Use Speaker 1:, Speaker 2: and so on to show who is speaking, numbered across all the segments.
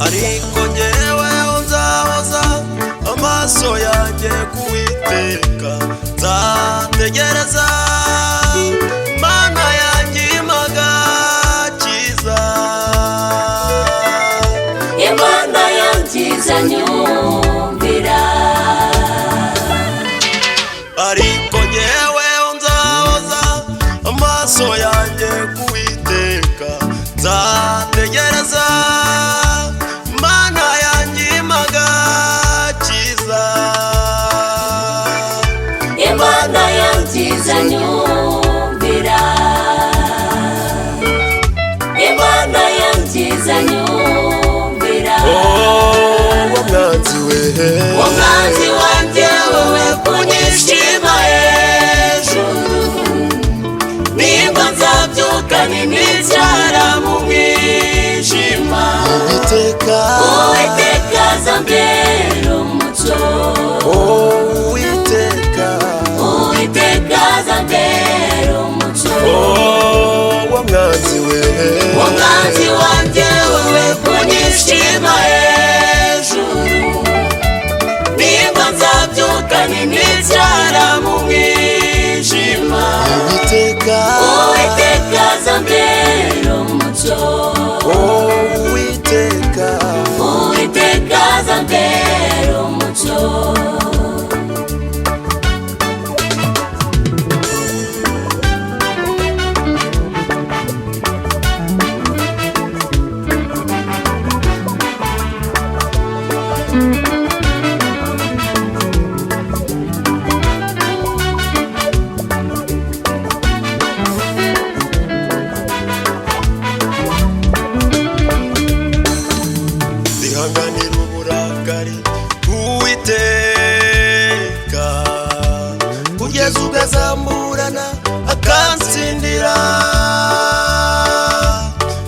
Speaker 1: ariko njyewe nzahoza amaso yanjye kuwiteka, nzategereza Mana yanjye imagakiza.
Speaker 2: Imana yanjye izanyumvira,
Speaker 1: ariko njyewe nzahoza amaso yanjye kuwiteka, nzategereza Mana yanjye imagakiza.
Speaker 2: Imana yanjye izanyumvira, Imana yanjye izanyumvira.
Speaker 1: Umwanzi we,
Speaker 2: umwanzi wanjye wowe kunyishima hejuru, nimba nzabyuka ninicara mu mwijima,
Speaker 1: Uwiteka
Speaker 2: azambera umucyo.
Speaker 1: Uwiteka
Speaker 2: azambera umucyo.
Speaker 1: umwanzi we,
Speaker 2: umwanzi wanjye wowe kunyishima hejuru, nimba nzabyuka ninicara mu mwijima,
Speaker 1: Uwiteka
Speaker 2: azambera umucyo.
Speaker 1: Uwiteka
Speaker 2: azambera umucyo.
Speaker 1: zihanganira uburakari Uwiteka, kugeza ubwo azamburana akansindira,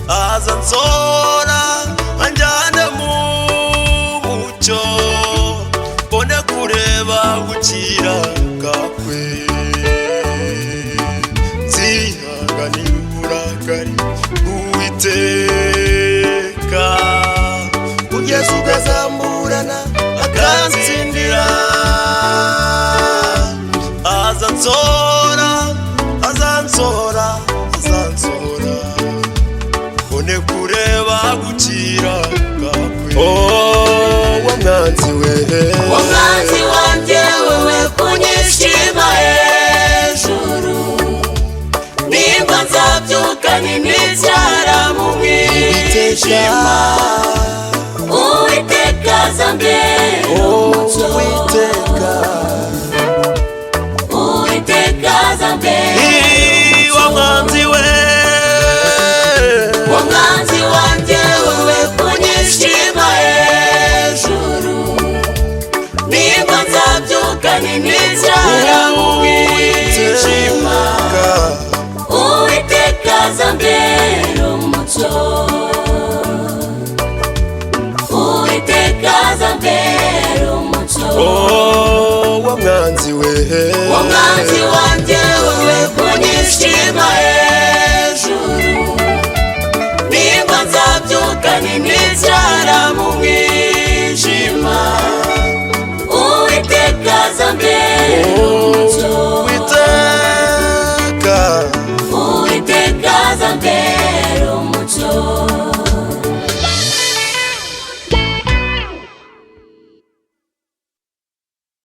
Speaker 1: aza nsora anjyane mu mucyo, mbone kureba gukiranuka kwe. zihanganira uburakari Uwiteka, kugeza ubwo azamburana akansindira, azansora mbone kureba gukiranuka kwe. Umwanzi we,
Speaker 2: umwanzi wanjye wowe kunyishima hejuru, nimba nzabyuka ninicara mu mwijima, Uwiteka azambera umucyo. Uwiteka azambera umucyo.
Speaker 1: umwanzi we,
Speaker 2: umwanzi wanjye wowe kunyishima hejuru, nimba nzabyuka ninicara mu mwijima, Uwiteka azambera umucyo. Uwiteka azambera umucyo.
Speaker 1: umwanzi we,
Speaker 2: umwanzi